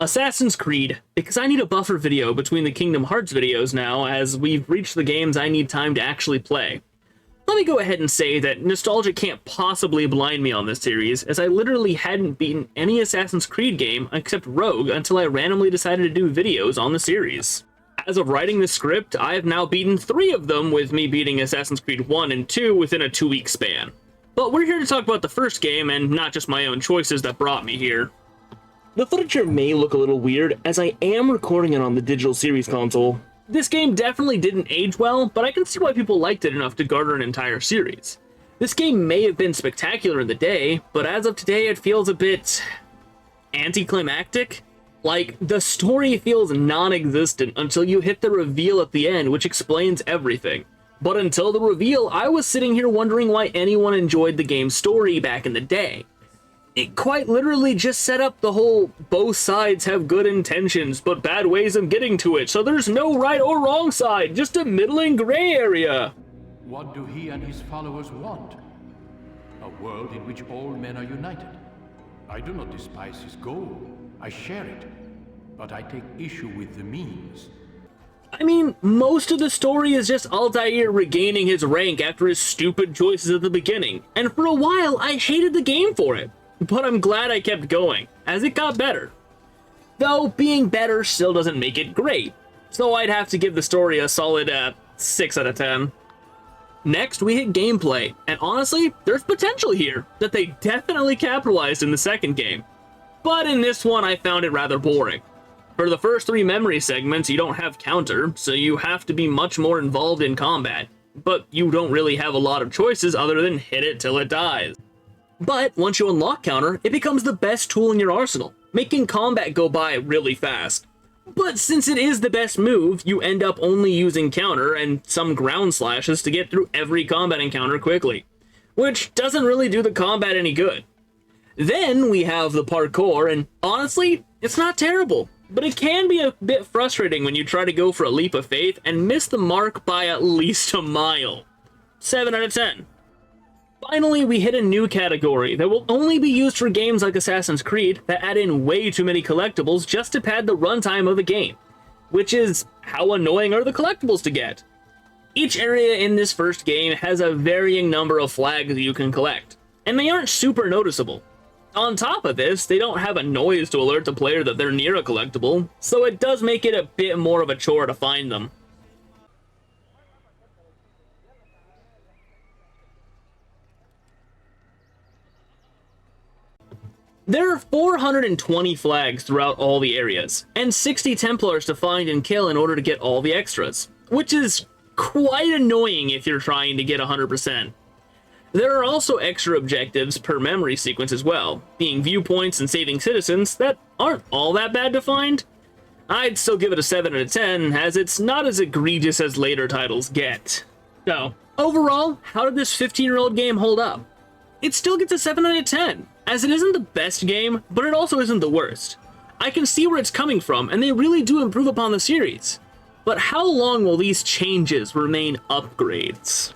Assassin's Creed, because I need a buffer video between the Kingdom Hearts videos now, as we've reached the games I need time to actually play. Let me go ahead and say that nostalgia can't possibly blind me on this series, as I literally hadn't beaten any Assassin's Creed game except Rogue until I randomly decided to do videos on the series. As of writing this script, I have now beaten 3 of them, with me beating Assassin's Creed 1 and 2 within a 2-week span. But we're here to talk about the first game, and not just my own choices that brought me here. The footage here may look a little weird, as I am recording it on the digital series console. This game definitely didn't age well, but I can see why people liked it enough to garner an entire series. This game may have been spectacular in the day, but as of today it feels a bit anticlimactic. Like, the story feels non-existent until you hit the reveal at the end, which explains everything. But until the reveal, I was sitting here wondering why anyone enjoyed the game's story back in the day. It quite literally just set up the whole both sides have good intentions but bad ways of getting to it, so there's no right or wrong side, just a middling gray area. What do he and his followers want? A world in which all men are united. I do not despise his goal, I share it, but I take issue with the means. I mean, most of the story is just Altair regaining his rank after his stupid choices at the beginning, and for a while I hated the game for it. But I'm glad I kept going, as it got better. Though, being better still doesn't make it great, so I'd have to give the story a solid 6 out of 10. Next, we hit gameplay, and honestly, there's potential here that they definitely capitalized in the second game. But in this one, I found it rather boring. For the first 3 memory segments, you don't have counter, so you have to be much more involved in combat. But you don't really have a lot of choices other than hit it till it dies. But once you unlock counter, it becomes the best tool in your arsenal, making combat go by really fast. But since it is the best move, you end up only using counter and some ground slashes to get through every combat encounter quickly, which doesn't really do the combat any good. Then we have the parkour, and honestly, it's not terrible, but it can be a bit frustrating when you try to go for a leap of faith and miss the mark by at least a mile. 7 out of 10. Finally, we hit a new category that will only be used for games like Assassin's Creed that add in way too many collectibles just to pad the runtime of the game, which is how annoying are the collectibles to get. Each area in this first game has a varying number of flags you can collect, and they aren't super noticeable. On top of this, they don't have a noise to alert the player that they're near a collectible, so it does make it a bit more of a chore to find them. There are 420 flags throughout all the areas, and 60 Templars to find and kill in order to get all the extras, which is quite annoying if you're trying to get 100%. There are also extra objectives per memory sequence as well, being viewpoints and saving citizens that aren't all that bad to find. I'd still give it a 7 out of 10, as it's not as egregious as later titles get. So, overall, how did this 15-year-old game hold up? It still gets a 7 out of 10, as it isn't the best game, but it also isn't the worst. I can see where it's coming from, and they really do improve upon the series. But how long will these changes remain upgrades?